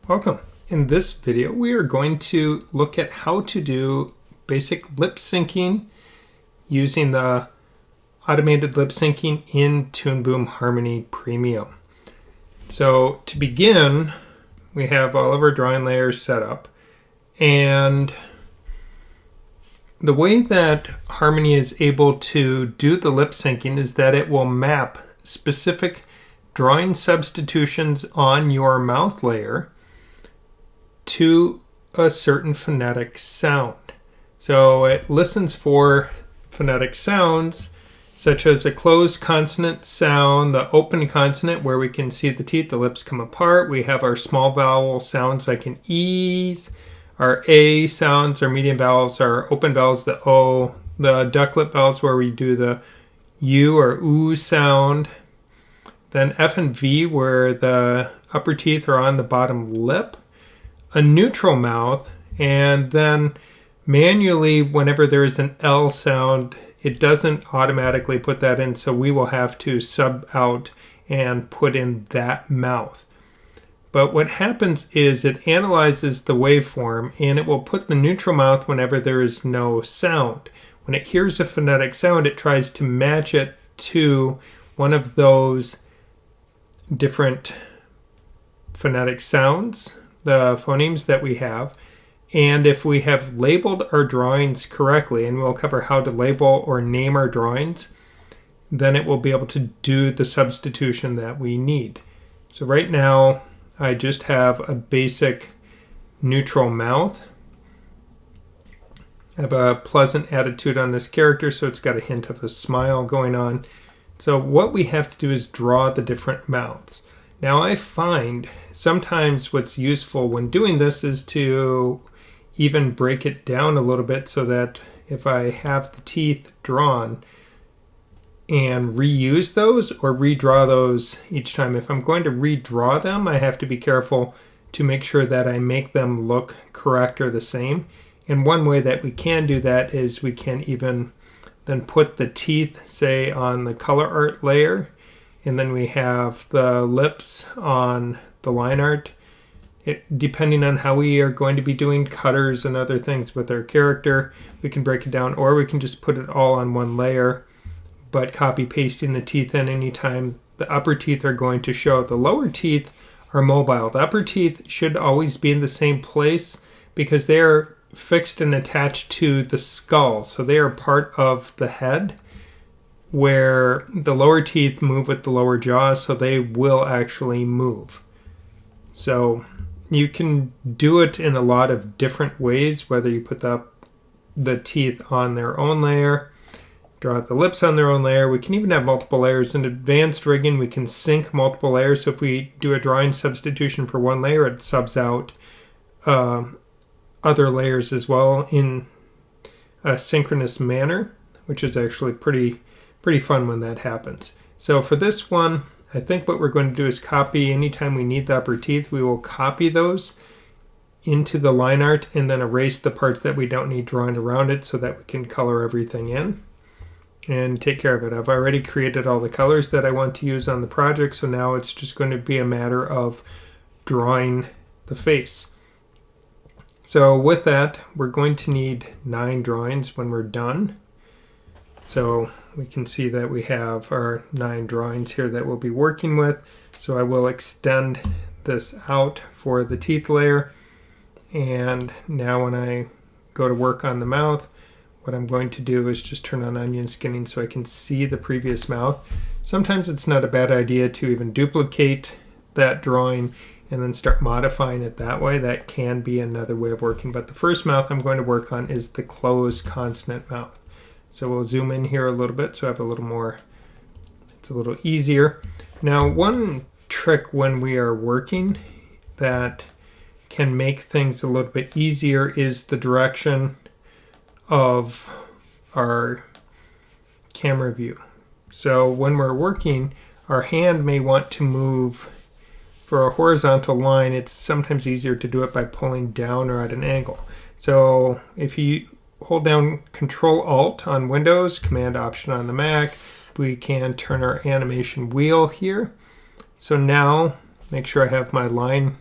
Welcome. In this video, we are going to look at how to do basic lip syncing using the automated lip syncing in Toon Boom Harmony Premium. So to begin, we have all of our drawing layers set up, and the way that Harmony is able to do the lip syncing is that it will map specific drawing substitutions on your mouth layer to a certain phonetic sound. So it listens for phonetic sounds such as a closed consonant sound, the open consonant where we can see the teeth, the lips come apart. We have our small vowel sounds like an E's, our A sounds, our medium vowels, our open vowels, the O, the duck lip vowels where we do the U or oo sound. Then F and V where the upper teeth are on the bottom lip. A neutral mouth, and then manually whenever there is an L sound, it doesn't automatically put that in, so we will have to sub out and put in that mouth. But what happens is it analyzes the waveform and it will put the neutral mouth whenever there is no sound. When it hears a phonetic sound, it tries to match it to one of those different phonetic sounds, the phonemes that we have. And if we have labeled our drawings correctly, and we'll cover how to label or name our drawings, then it will be able to do the substitution that we need. So right now I just have a basic neutral mouth. I have a pleasant attitude on this character, so it's got a hint of a smile going on. So what we have to do is draw the different mouths. Now I find sometimes what's useful when doing this is to even break it down a little bit so that if I have the teeth drawn and reuse those or redraw those each time. If I'm going to redraw them, I have to be careful to make sure that I make them look correct or the same. And one way that we can do that is we can even then put the teeth, say, on the color art layer, and then we have the lips on the line art. Depending on how we are going to be doing cutters and other things with our character, we can break it down, or we can just put it all on one layer, but copy pasting the teeth in anytime the upper teeth are going to show. The lower teeth are mobile. The upper teeth should always be in the same place because they are fixed and attached to the skull. So they are part of the head, where the lower teeth move with the lower jaw, so they will actually move. So you can do it in a lot of different ways, whether you put the teeth on their own layer, draw out the lips on their own layer. We can even have multiple layers. In advanced rigging, we can sync multiple layers. So if we do a drawing substitution for one layer, it subs out other layers as well in a synchronous manner, which is actually pretty fun when that happens. So for this one, I think what we're going to do is copy anytime we need the upper teeth, we will copy those into the line art and then erase the parts that we don't need drawn around it so that we can color everything in and take care of it. I've already created all the colors that I want to use on the project, so now it's just going to be a matter of drawing the face. So with that, we're going to need 9 drawings when we're done. So we can see that we have our 9 drawings here that we'll be working with. So I will extend this out for the teeth layer. And now when I go to work on the mouth, what I'm going to do is just turn on onion skinning so I can see the previous mouth. Sometimes it's not a bad idea to even duplicate that drawing and then start modifying it that way. That can be another way of working. But the first mouth I'm going to work on is the closed consonant mouth. So we'll zoom in here a little bit so I have a little more, it's a little easier. Now one trick when we are working that can make things a little bit easier is the direction of our camera view. So when we're working, our hand may want to move for a horizontal line. It's sometimes easier to do it by pulling down or at an angle. So if you hold down Control-Alt on Windows, Command-Option on the Mac, we can turn our animation wheel here. So now make sure I have my line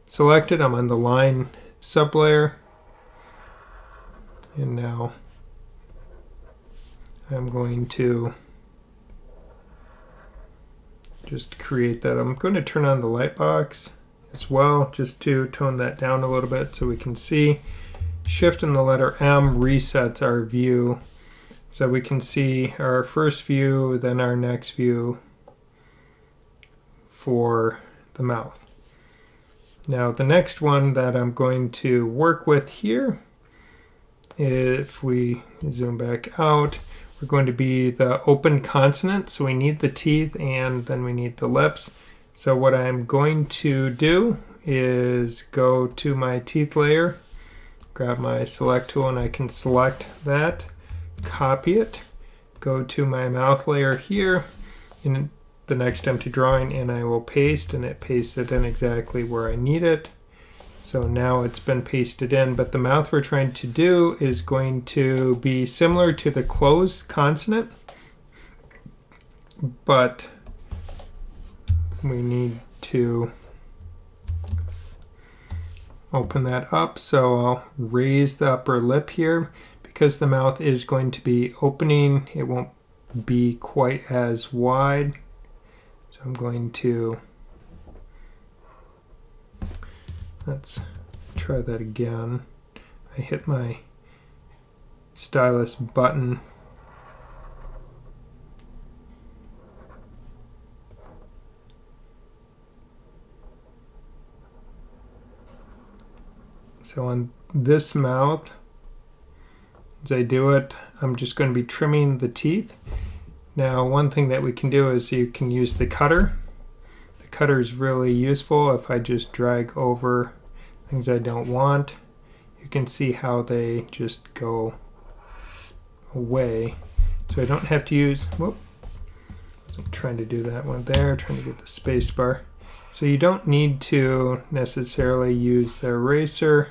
selected. I'm on the line sublayer. And now I'm going to just create that. I'm going to turn on the light box as well, just to tone that down a little bit so we can see. Shift and the letter M resets our view. So we can see our first view, then our next view for the mouth. Now the next one that I'm going to work with here, if we zoom back out, we're going to be the open consonant. So we need the teeth and then we need the lips. So what I'm going to do is go to my teeth layer, grab my select tool, and I can select that, copy it, go to my mouth layer here in the next empty drawing, and I will paste, and it pastes it in exactly where I need it. So now it's been pasted in, but the mouth we're trying to do is going to be similar to the closed consonant, but we need to open that up. So I'll raise the upper lip here. Because the mouth is going to be opening, it won't be quite as wide. So I'm going to, let's try that again. I hit my stylus button. So on this mouth, as I do it, I'm just going to be trimming the teeth. Now, one thing that we can do is you can use the cutter. The cutter is really useful. If I just drag over things I don't want, you can see how they just go away. So I don't have to use, whoop, I'm trying to do that one there, trying to get the space bar. So you don't need to necessarily use the eraser.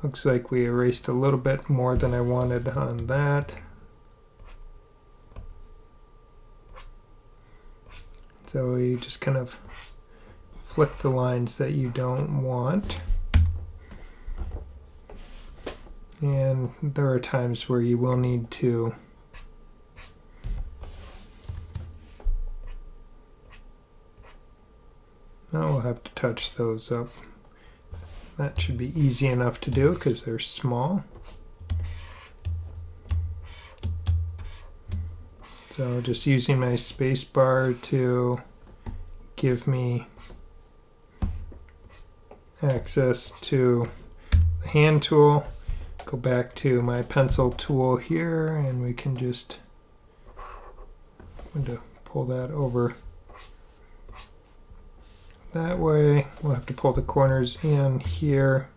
Looks like we erased a little bit more than I wanted on that. So you just kind of flick the lines that you don't want. And there are times where you will need to now we'll have to touch those up. That should be easy enough to do because they're small. So just using my space bar to give me access to the hand tool. Go back to my pencil tool here and we can just, I'm going to pull that over that way. We'll have to pull the corners in here.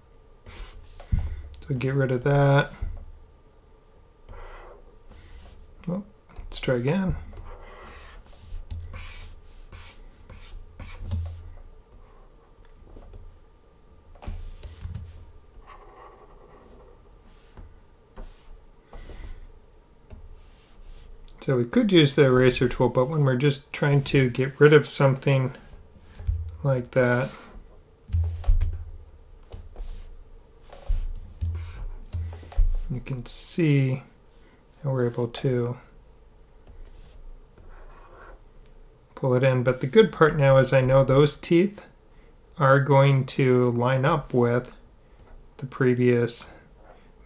So get rid of that. Oh, let's try again. So we could use the eraser tool, but when we're just trying to get rid of something like that, you can see how we're able to pull it in. But the good part now is I know those teeth are going to line up with the previous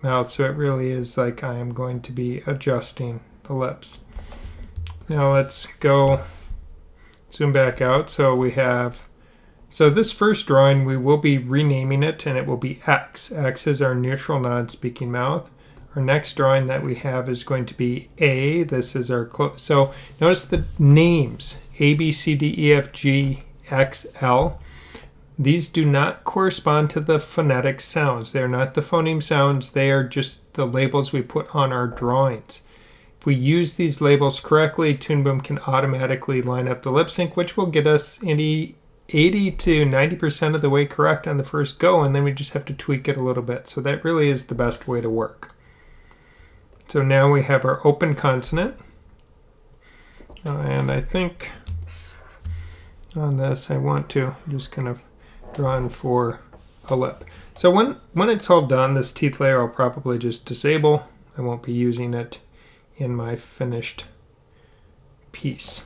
mouth, so it really is like I am going to be adjusting the lips. Now let's go zoom back out. So we have, so this first drawing we will be renaming it and it will be X. X is our neutral non-speaking mouth. Our next drawing that we have is going to be A. This is our so notice the names A, B, C, D, E, F, G, X, L. These do not correspond to the phonetic sounds. They're not the phoneme sounds. They are just the labels we put on our drawings. If we use these labels correctly, Toon Boom can automatically line up the lip sync, which will get us 80 to 90% of the way correct on the first go, and then we just have to tweak it a little bit. So that really is the best way to work. So now we have our open consonant. And I think on this I want to just kind of draw in for a lip. So when it's all done, this teeth layer I'll probably just disable. I won't be using it in my finished piece.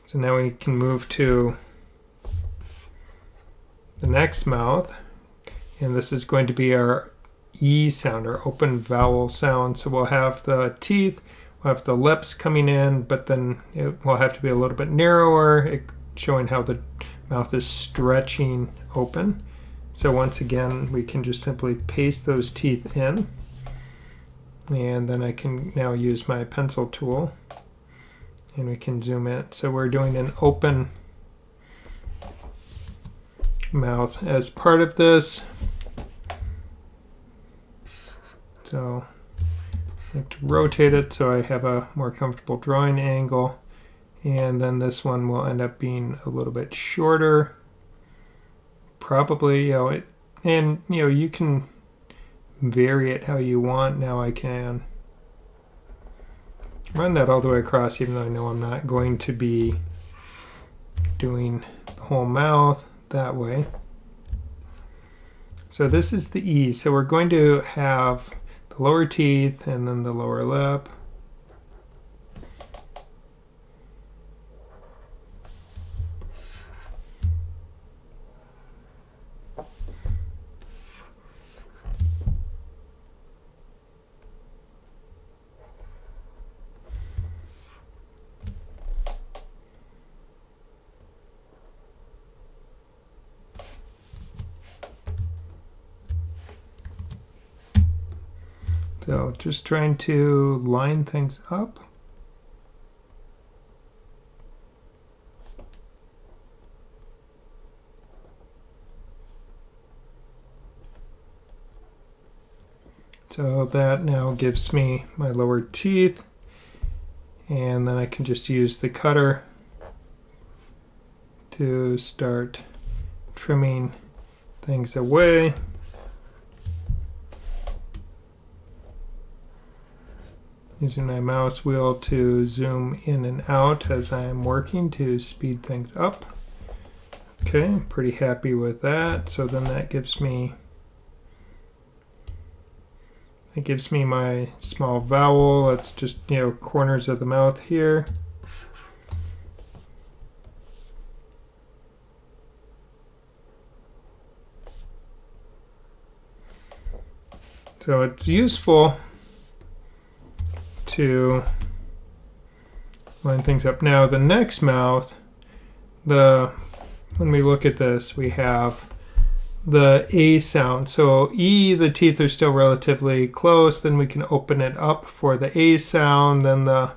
So now we can move to the next mouth, and this is going to be our E sound, our open vowel sound. So we'll have the teeth, we'll have the lips coming in, but then it will have to be a little bit narrower, showing how the mouth is stretching open. So once again, we can just simply paste those teeth in, and then I can now use my pencil tool, and we can zoom in. So we're doing an open mouth as part of this. So I have to rotate it so I have a more comfortable drawing angle, and then this one will end up being a little bit shorter. Probably, you can vary it how you want. Now I can run that all the way across, even though I know I'm not going to be doing the whole mouth that way. So this is the E. So we're going to have the lower teeth and then the lower lip. So just trying to line things up. So that now gives me my lower teeth, and then I can just use the cutter to start trimming things away. Using my mouse wheel to zoom in and out as I'm working to speed things up. Okay, I'm pretty happy with that. So then that gives me my small vowel. That's just, corners of the mouth here. So it's useful to line things up. Now the next mouth, when we look at this, we have the A sound. So E, the teeth are still relatively close, then we can open it up for the A sound. Then the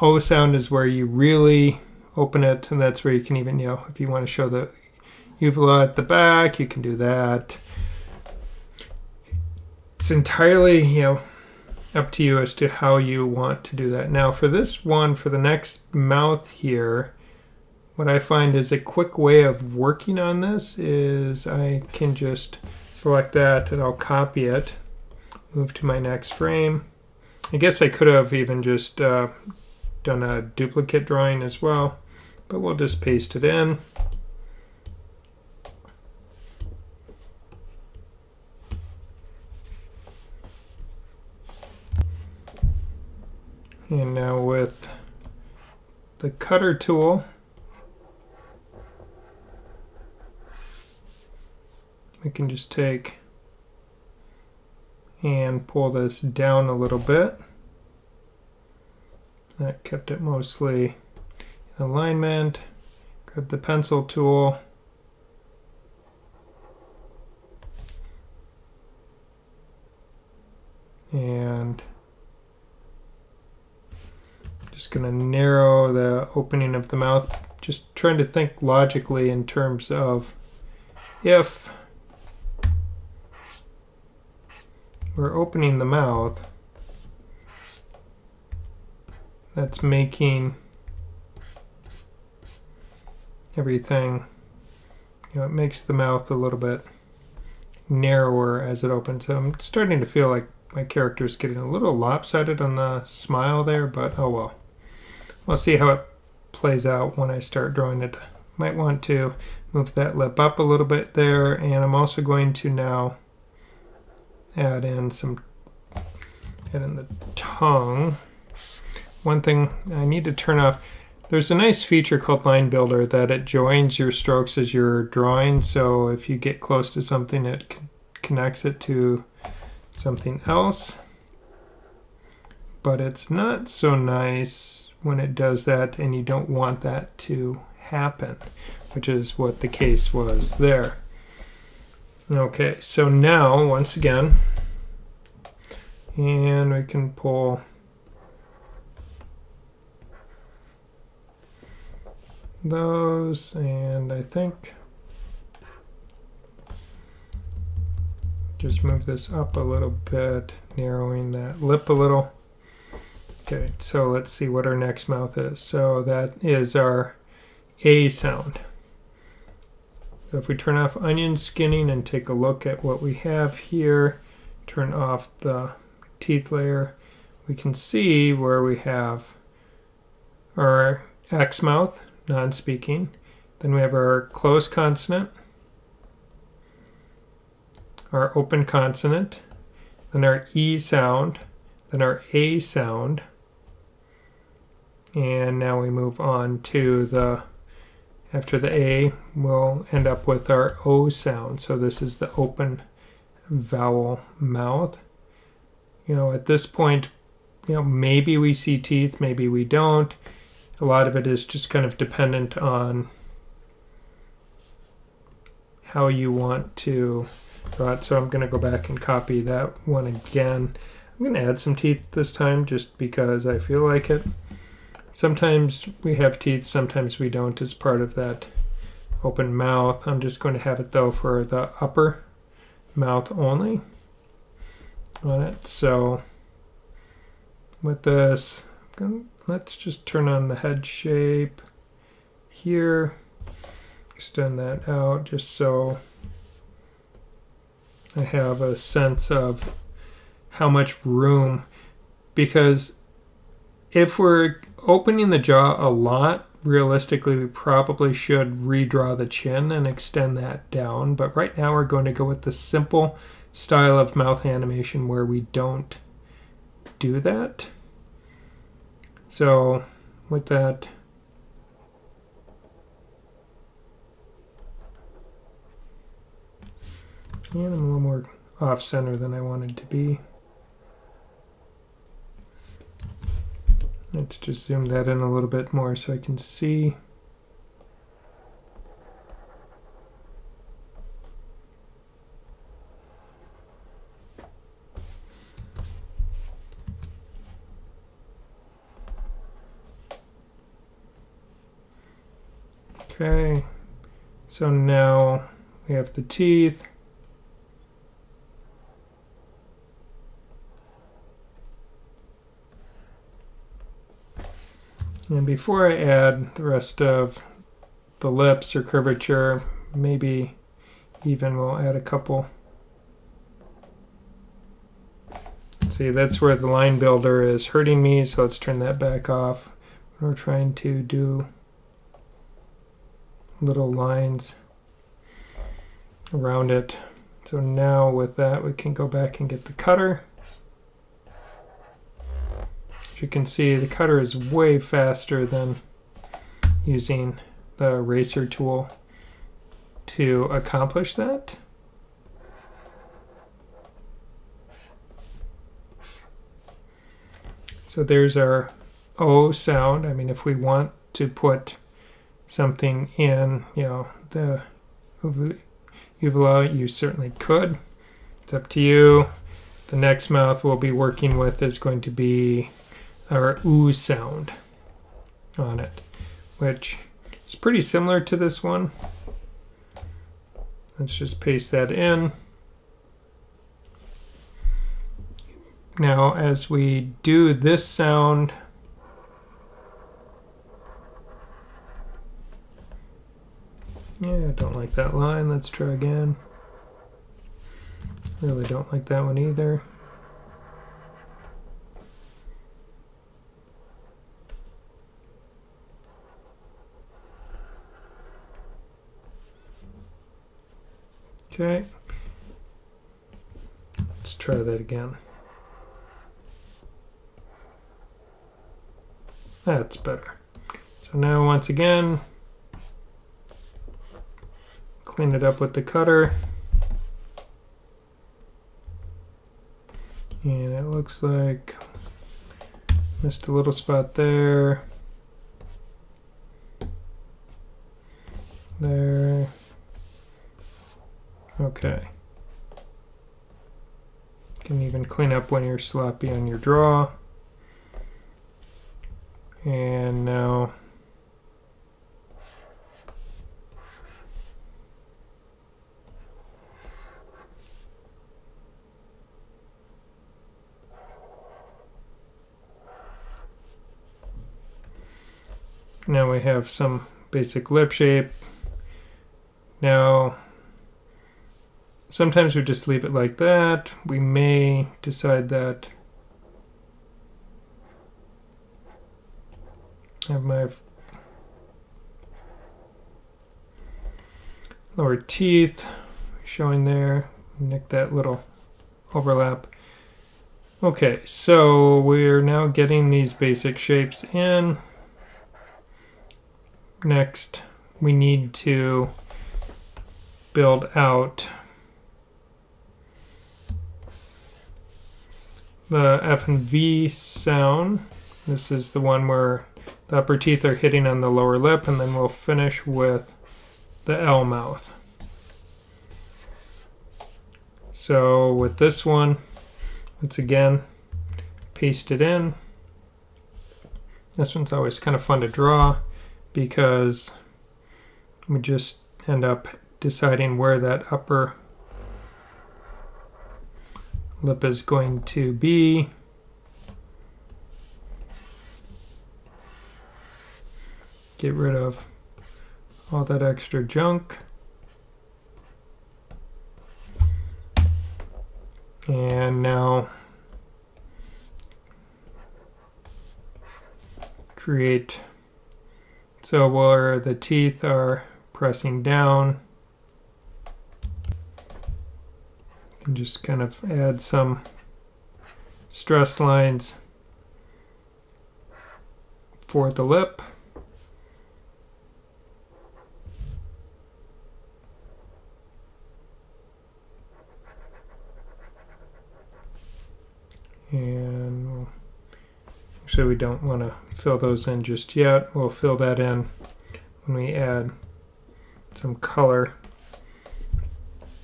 O sound is where you really open it, and that's where you can even, if you want to show the uvula at the back, you can do that. It's entirely, up to you as to how you want to do that. Now for this one, for the next mouth here, what I find is a quick way of working on this is I can just select that and I'll copy it, move to my next frame. I guess I could have even just done a duplicate drawing as well, but we'll just paste it in. And now with the cutter tool, we can just take and pull this down a little bit. That kept it mostly in alignment. Grab the pencil tool. And just going to narrow the opening of the mouth, just trying to think logically in terms of if we're opening the mouth, that's making everything, it makes the mouth a little bit narrower as it opens. So I'm starting to feel like my character is getting a little lopsided on the smile there, but oh well. We'll see how it plays out when I start drawing it might want to move that lip up a little bit there, and I'm also going to now add in the tongue. One thing I need to turn off, there's a nice feature called Line Builder that it joins your strokes as you're drawing, so if you get close to something, it connects it to something else. But it's not so nice when it does that, and you don't want that to happen, which is what the case was there. Okay, so now, once again, and we can pull those, and I think just move this up a little bit, narrowing that lip a little. Okay, so let's see what our next mouth is. So that is our A sound. So if we turn off onion skinning and take a look at what we have here, turn off the teeth layer, we can see where we have our X mouth, non-speaking. Then we have our closed consonant, our open consonant, then our E sound, then our A sound, and now we move on to after the A, we'll end up with our O sound. So this is the open vowel mouth. At this point, maybe we see teeth, maybe we don't. A lot of it is just kind of dependent on how you want to draw it. So I'm going to go back and copy that one again. I'm going to add some teeth this time just because I feel like it. Sometimes we have teeth, sometimes we don't as part of that open mouth. I'm just going to have it though for the upper mouth only on it. So with this, let's just turn on the head shape here, extend that out just so I have a sense of how much room, because if we're opening the jaw a lot, realistically we probably should redraw the chin and extend that down, but right now we're going to go with the simple style of mouth animation where we don't do that. So with that, and I'm a little more off center than I wanted to be. Let's just zoom that in a little bit more so I can see. Okay, so now we have the teeth. And before I add the rest of the lips or curvature, maybe even we'll add a couple. See, that's where the line builder is hurting me, so let's turn that back off. We're trying to do little lines around it. So now with that, we can go back and get the cutter. You can see the cutter is way faster than using the eraser tool to accomplish that. So there's our O sound. I mean, if we want to put something in, the uvula, you certainly could. It's up to you. The next mouth we'll be working with is going to be our oo sound on it, which is pretty similar to this one. Let's just paste that in. Now, as we do this sound, yeah, I don't like that line. Let's try again. Really don't like that one either. Okay. Let's try that again. That's better. So now once again, clean it up with the cutter. And it looks like missed a little spot there. There. Okay. You can even clean up when you're sloppy on your draw. And now we have some basic lip shape. Now, sometimes we just leave it like that. We may decide that I have my lower teeth showing there. Nick that little overlap. Okay, so we're now getting these basic shapes in. Next, we need to build out the F and V sound. This is the one where the upper teeth are hitting on the lower lip, and then we'll finish with the L mouth. So with this one, once again, paste it in. This one's always kind of fun to draw because we just end up deciding where that upper lip is going to be. Get rid of all that extra junk. And now create so where the teeth are pressing down, you can just kind of add some stress lines for the lip. And actually we don't want to fill those in just yet. We'll fill that in when we add some color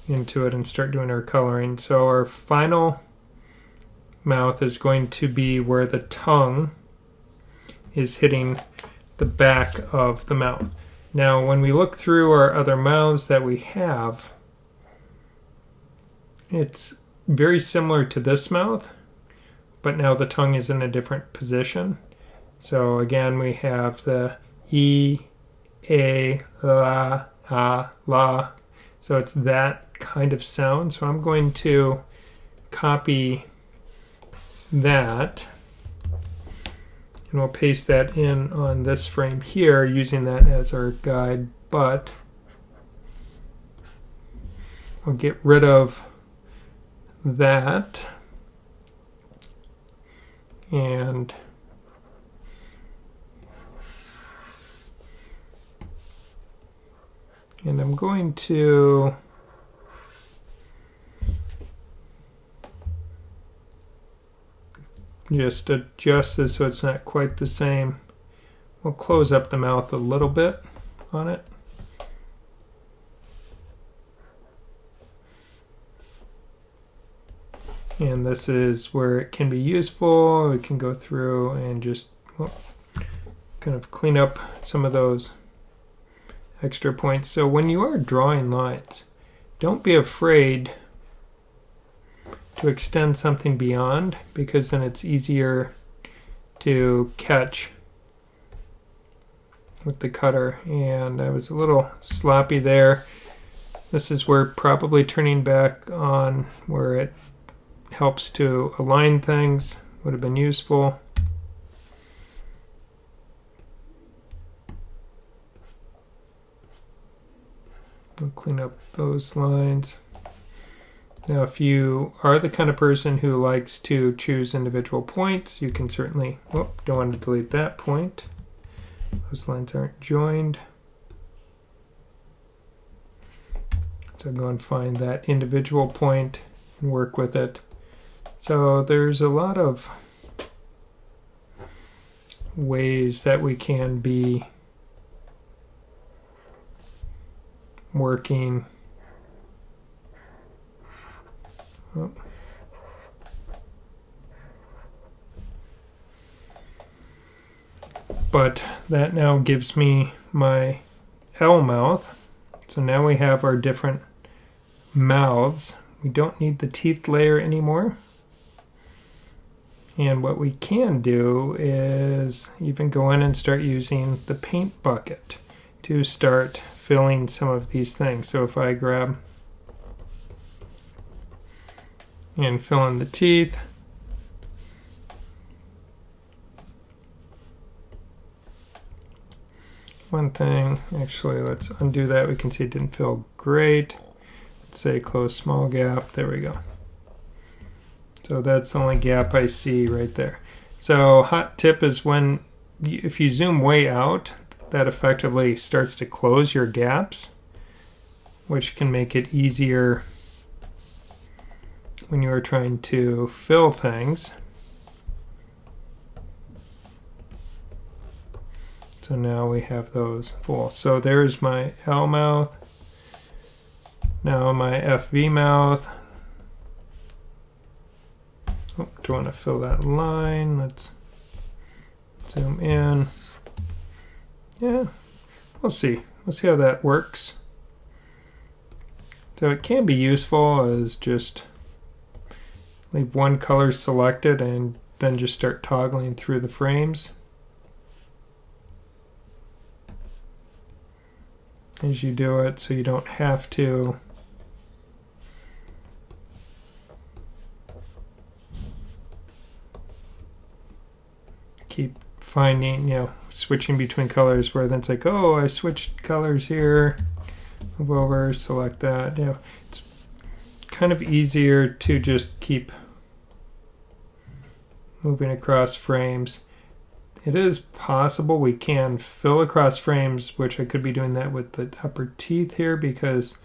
into it and start doing our coloring. So our final mouth is going to be where the tongue is hitting the back of the mouth. Now when we look through our other mouths that we have, it's very similar to this mouth, but now the tongue is in a different position. So again, we have the E, A, La, A, La. So it's that kind of sound. So I'm going to copy that, and we'll paste that in on this frame here using that as our guide, but I'll get rid of that. And I'm going to just adjust this so it's not quite the same. We'll close up the mouth a little bit on it. And this is where it can be useful. We can go through and just kind of clean up some of those extra points. So when you are drawing lines, don't be afraid to extend something beyond, because then it's easier to catch with the cutter. And I was a little sloppy there. This is where probably turning back on where it helps to align things would have been useful. We'll clean up those lines. Now, if you are the kind of person who likes to choose individual points, you can certainly, oh, don't want to delete that point. Those lines aren't joined. So go and find that individual point and work with it. So there's a lot of ways that we can be working. Oh. But that now gives me my L mouth. So now we have our different mouths. We don't need the teeth layer anymore. And what we can do is even go in and start using the paint bucket to start filling some of these things. So if I grab and fill in the teeth, one thing, actually let's undo that. We can see it didn't feel great. Let's say close small gap, there we go. So that's the only gap I see right there. So hot tip is when, if you zoom way out, that effectively starts to close your gaps, which can make it easier when you are trying to fill things. So now we have those full. So there's my L mouth. Now my FV mouth. Oh, don't want to fill that line. Let's zoom in. Yeah, we'll see. We'll see how that works. So it can be useful as just leave one color selected and then just start toggling through the frames as you do it, so you don't have to keep finding, switching between colors where then it's like, oh, I switched colors here, move over, select that. It's kind of easier to just keep moving across frames. It is possible we can fill across frames, which I could be doing that with the upper teeth here because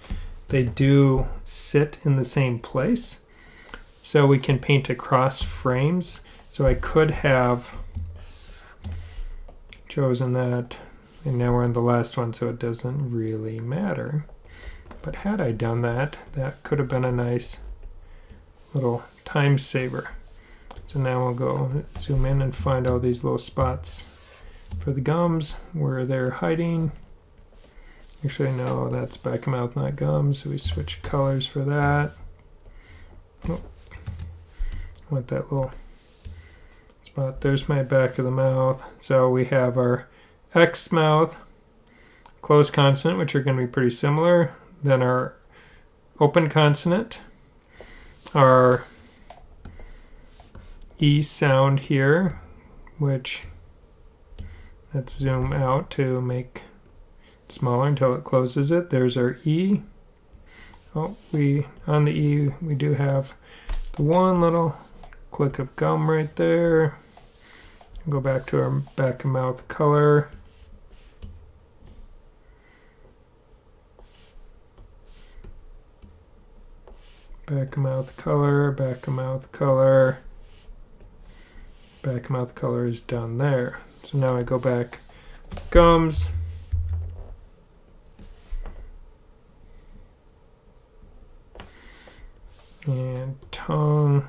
they do sit in the same place. So we can paint across frames. So I could have chosen that, and now we're on the last one, so it doesn't really matter. But had I done that, that could have been a nice little time saver. So now we'll go zoom in and find all these little spots for the gums where they're hiding. Actually, no, that's back of mouth, not gums. So we switch colors for that. Oh, I want that little spot. There's my back of the mouth. So we have our X mouth, closed consonant, which are going to be pretty similar. Then our open consonant, our E sound here, which let's zoom out to make it smaller until it closes it. There's our E. Oh, on the E we do have the one little click of gum right there. Go back to our back of mouth color. Back of mouth color, back of mouth color. Back of mouth color is down there. So now I go back, gums, and tongue,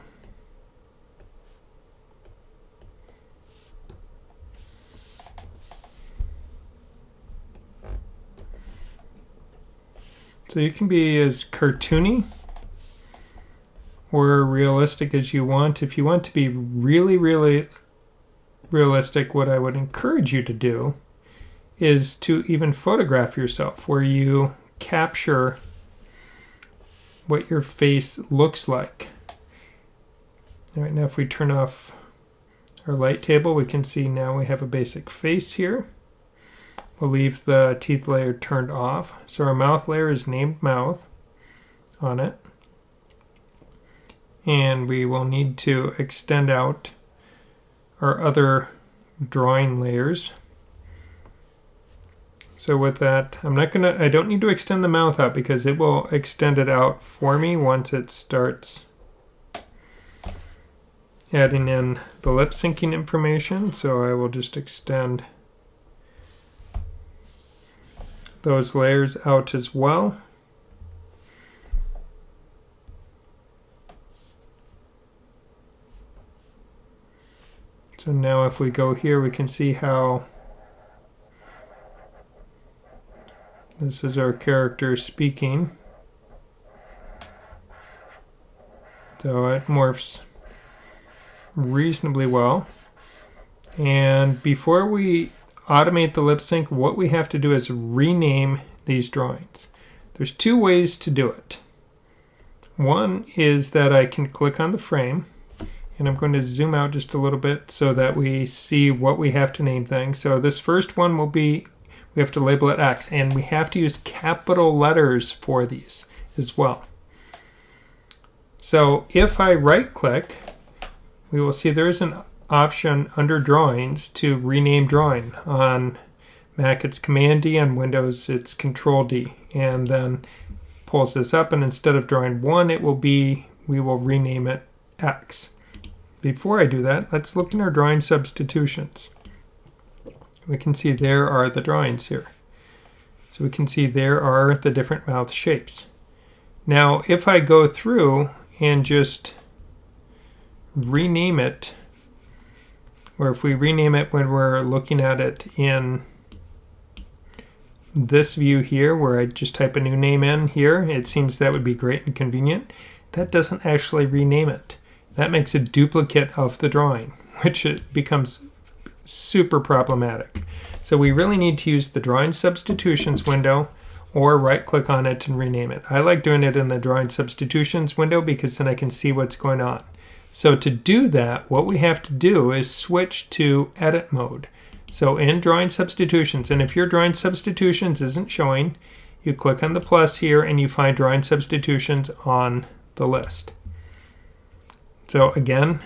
so you can be as cartoony or realistic as you want. If you want to be really, really realistic, what I would encourage you to do is to even photograph yourself, where you capture what your face looks like. All right, now if we turn off our light table, we can see now we have a basic face here. We'll leave the teeth layer turned off. So our mouth layer is named mouth on it. and we will need to extend out our other drawing layers. So with that, I don't need to extend the mouth out because it will extend it out for me once it starts adding in the lip syncing information. So I will just extend those layers out as well. So now if we go here, we can see how this is our character speaking. So it morphs reasonably well. And before we automate the lip sync, what we have to do is rename these drawings. There's two ways to do it. One is that I can click on the frame, and I'm going to zoom out just a little bit so that we see what we have to name things. So this first one will be, we have to label it X, and we have to use capital letters for these as well. So if I right click, we will see there is an option under drawings to rename drawing. On Mac it's Command D, on Windows it's Control D, and then pulls this up, and instead of drawing 1, it will be, we will rename it X. Before I do that, let's look in our drawing substitutions. We can see there are the drawings here. So we can see there are the different mouth shapes. Now, if I go through and just rename it, or if we rename it when we're looking at it in this view here, where I just type a new name in here, it seems that would be great and convenient. That doesn't actually rename it. That makes a duplicate of the drawing, which it becomes super problematic. So we really need to use the drawing substitutions window or right click on it and rename it. I like doing it in the drawing substitutions window because then I can see what's going on. So to do that, what we have to do is switch to edit mode. So in drawing substitutions, and if your drawing substitutions isn't showing, you click on the plus here and you find drawing substitutions on the list. So again,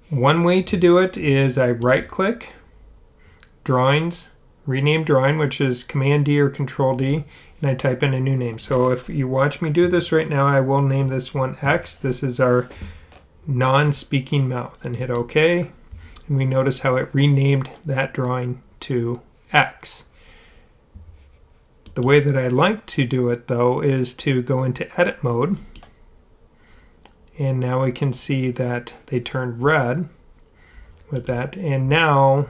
one way to do it is I right click, drawings, rename drawing, which is Command D or Control D, and I type in a new name. So if you watch me do this right now, I will name this one X. This is our non-speaking mouth, and hit OK. And we notice how it renamed that drawing to X. The way that I like to do it though is to go into edit mode. And now we can see that they turned red with that. And now,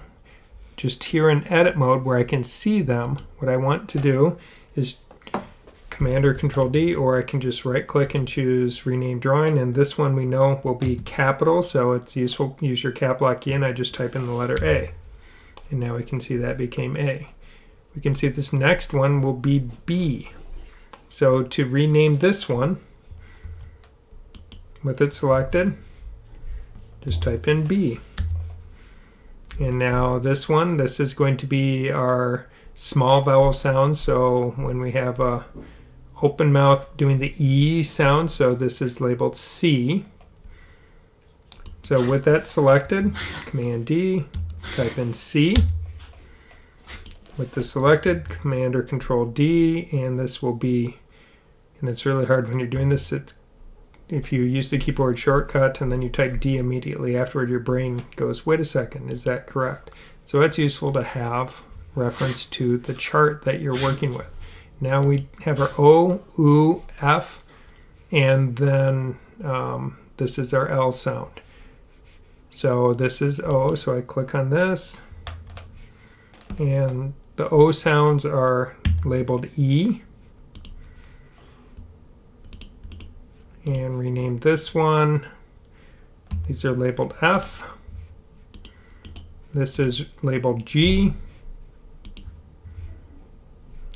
just here in edit mode where I can see them, what I want to do is Command or Control D, or I can just right click and choose rename drawing. And this one we know will be capital, so it's useful. Use your cap lock key, and I just type in the letter A. And now we can see that became A. We can see this next one will be B. So to rename this one, with it selected, just type in B. And now this one, this is going to be our small vowel sound. So when we have a open mouth doing the E sound, so this is labeled C. So with that selected, Command D, type in C. With this selected, Command or Control D, and this will be, and it's really hard when you're doing this, if you use the keyboard shortcut and then you type D immediately afterward, your brain goes, wait a second, is that correct? So it's useful to have reference to the chart that you're working with. Now we have our O, U, F, and then this is our L sound. So this is O, so I click on this, and the O sounds are labeled E. And rename this one. These are labeled F. This is labeled G.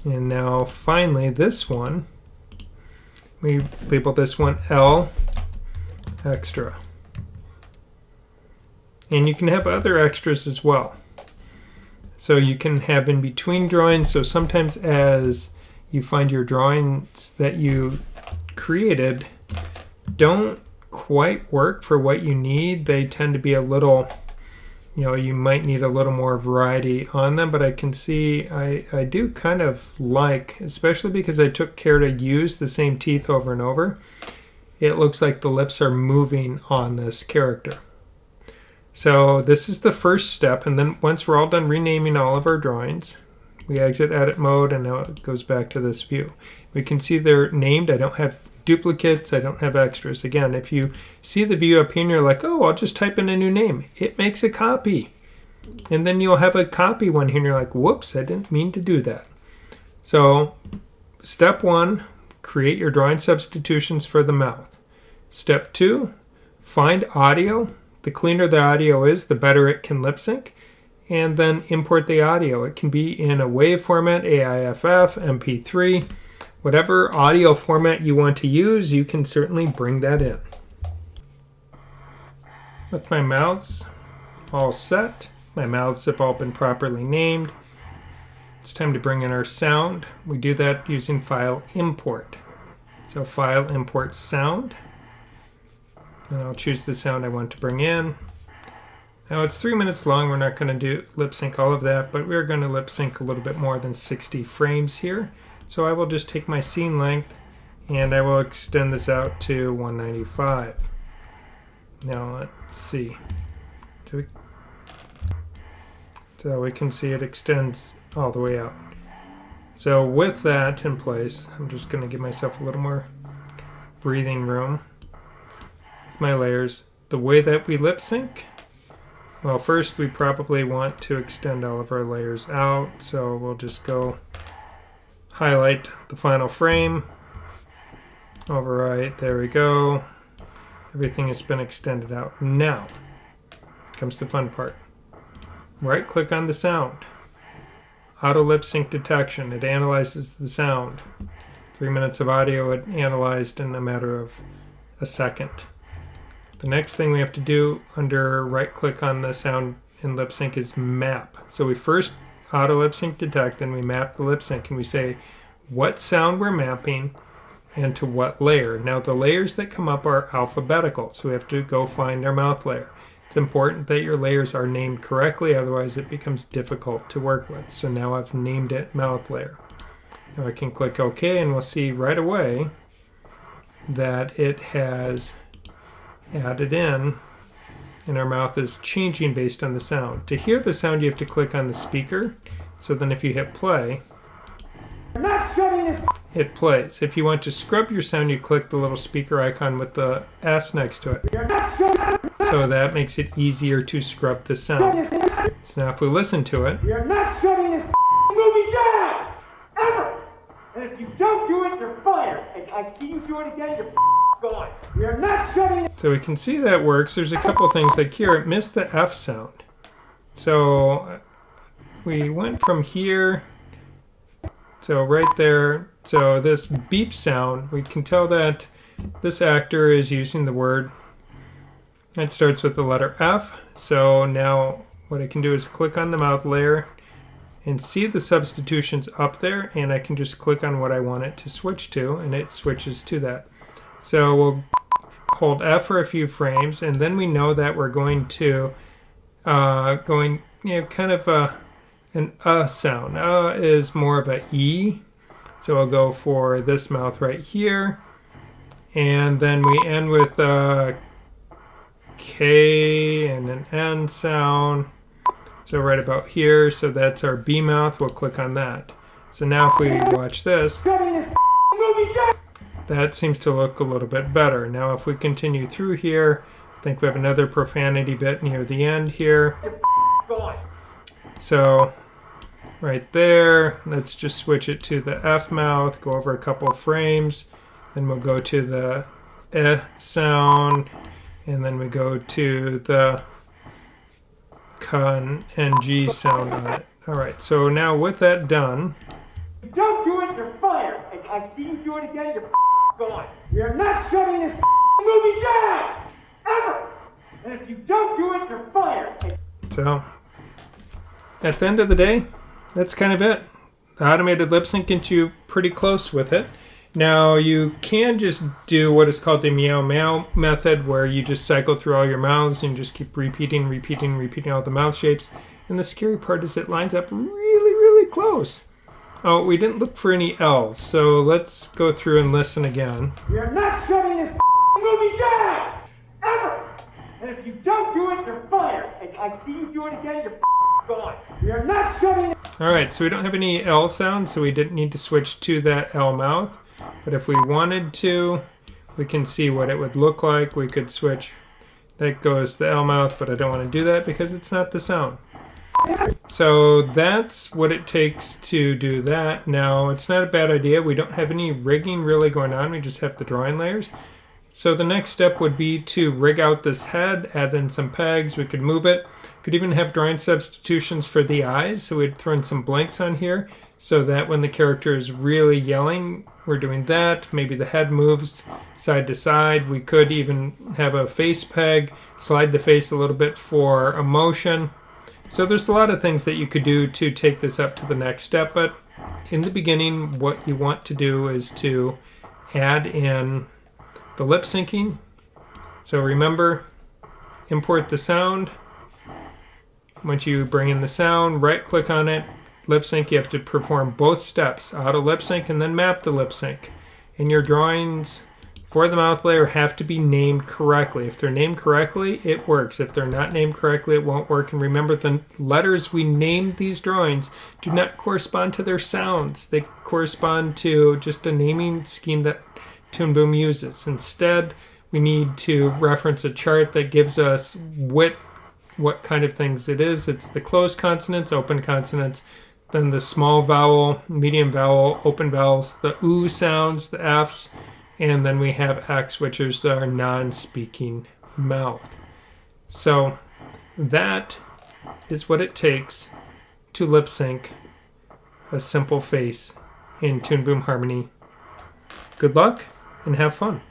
And now finally this one, we label this one L extra. And you can have other extras as well. So you can have in between drawings. So sometimes as you find your drawings that you created don't quite work for what you need. They tend to be a little, you might need a little more variety on them, but I can see I do kind of like, especially because I took care to use the same teeth over and over, it looks like the lips are moving on this character. So this is the first step, and then once we're all done renaming all of our drawings, we exit edit mode, and now it goes back to this view. We can see they're named. I don't have duplicates. I don't have extras. Again, if you see the view up here and you're like, oh, I'll just type in a new name, it makes a copy. And then you'll have a copy one here and you're like, whoops, I didn't mean to do that. So step 1, create your drawing substitutions for the mouth. Step 2, find audio. The cleaner the audio is, the better it can lip sync. And then import the audio. It can be in a WAV format, AIFF, MP3, whatever audio format you want to use, you can certainly bring that in. With my mouths all set, my mouths have all been properly named, it's time to bring in our sound. We do that using file import. So file import sound, and I'll choose the sound I want to bring in. Now it's 3 minutes long. We're not going to do lip sync all of that, but we're going to lip sync a little bit more than 60 frames here. So I will just take my scene length and I will extend this out to 195. Now let's see. So we can see it extends all the way out. So with that in place, I'm just going to give myself a little more breathing room with my layers. The way that we lip sync, well, first we probably want to extend all of our layers out, so we'll just go highlight the final frame, overwrite, there we go. Everything has been extended out. Now comes the fun part. Right click on the sound. Auto lip sync detection. It analyzes the sound. 3 minutes of audio it analyzed in a matter of a second. The next thing we have to do under right click on the sound in lip sync is map. So we first auto lip sync detect, then we map the lip sync and we say what sound we're mapping and to what layer. Now the layers that come up are alphabetical, so we have to go find our mouth layer. It's important that your layers are named correctly, otherwise it becomes difficult to work with. So now I've named it mouth layer. Now I can click OK and we'll see right away that it has added in and our mouth is changing based on the sound. To hear the sound you have to click on the speaker, so then if you hit play, it plays. If you want to scrub your sound, you click the little speaker icon with the S next to it. So that makes it easier to scrub the sound. So now if we listen to it, you're not shutting this movie down! Ever! And if you don't do it, you're fired. And I see you do it again, you're gone. You're not shutting it. So we can see that works. There's a couple things like here, it missed the F sound. So we went from here, so right there, so this beep sound, we can tell that this actor is using the word. It starts with the letter F. So now what I can do is click on the mouth layer and see the substitutions up there, and I can just click on what I want it to switch to, and it switches to that. So we'll hold F for a few frames, and then we know that we're going to kind of an sound. Is more of a E. So we'll go for this mouth right here, and then we end with K and an N sound. So right about here, so that's our B mouth. We'll click on that. So now if we watch this, that seems to look a little bit better. Now if we continue through here, I think we have another profanity bit near the end here. So right there, let's just switch it to the F mouth, go over a couple of frames, then we'll go to the E sound, and then we go to the K and G sound on it. Alright, so now with that done, if you don't do it, you're fired. And I see you do it again, you're gone. You're not shutting this movie down! Ever! And if you don't do it, you're fired. So at the end of the day, that's kind of it. The automated lip sync gets you pretty close with it. Now you can just do what is called the meow meow method, where you just cycle through all your mouths and just keep repeating all the mouth shapes. And the scary part is it lines up really close. Oh, we didn't look for any L's, so let's go through and listen again. We are not shutting this movie down! Ever! And if you don't do it, you're fired. And I see you do it again, you're gone. We are not shutting it. Alright, so we don't have any L sounds, so we didn't need to switch to that L mouth. But if we wanted to, we can see what it would look like. We could switch. That goes the L mouth, but I don't want to do that because it's not the sound. So that's what it takes to do that. Now, it's not a bad idea. We don't have any rigging really going on. We just have the drawing layers. So the next step would be to rig out this head, add in some pegs. We could move it. Could even have drawing substitutions for the eyes. So we'd throw in some blanks on here so that when the character is really yelling, we're doing that. Maybe the head moves side to side. We could even have a face peg, slide the face a little bit for emotion. So there's a lot of things that you could do to take this up to the next step, but in the beginning, what you want to do is to add in the lip syncing. So remember, import the sound. Once you bring in the sound, right click on it, lip sync. You have to perform both steps, auto lip sync and then map the lip sync. And your drawings for the mouth layer have to be named correctly. If they're named correctly, it works. If they're not named correctly, it won't work. And remember, the letters we named these drawings do not correspond to their sounds. They correspond to just a naming scheme that Toon Boom uses. Instead, we need to reference a chart that gives us what kind of things it is. It's the closed consonants, open consonants, then the small vowel, medium vowel, open vowels, the oo sounds, the Fs, and then we have X, which is our non-speaking mouth. So that is what it takes to lip sync a simple face in Toon Boom Harmony. Good luck and have fun.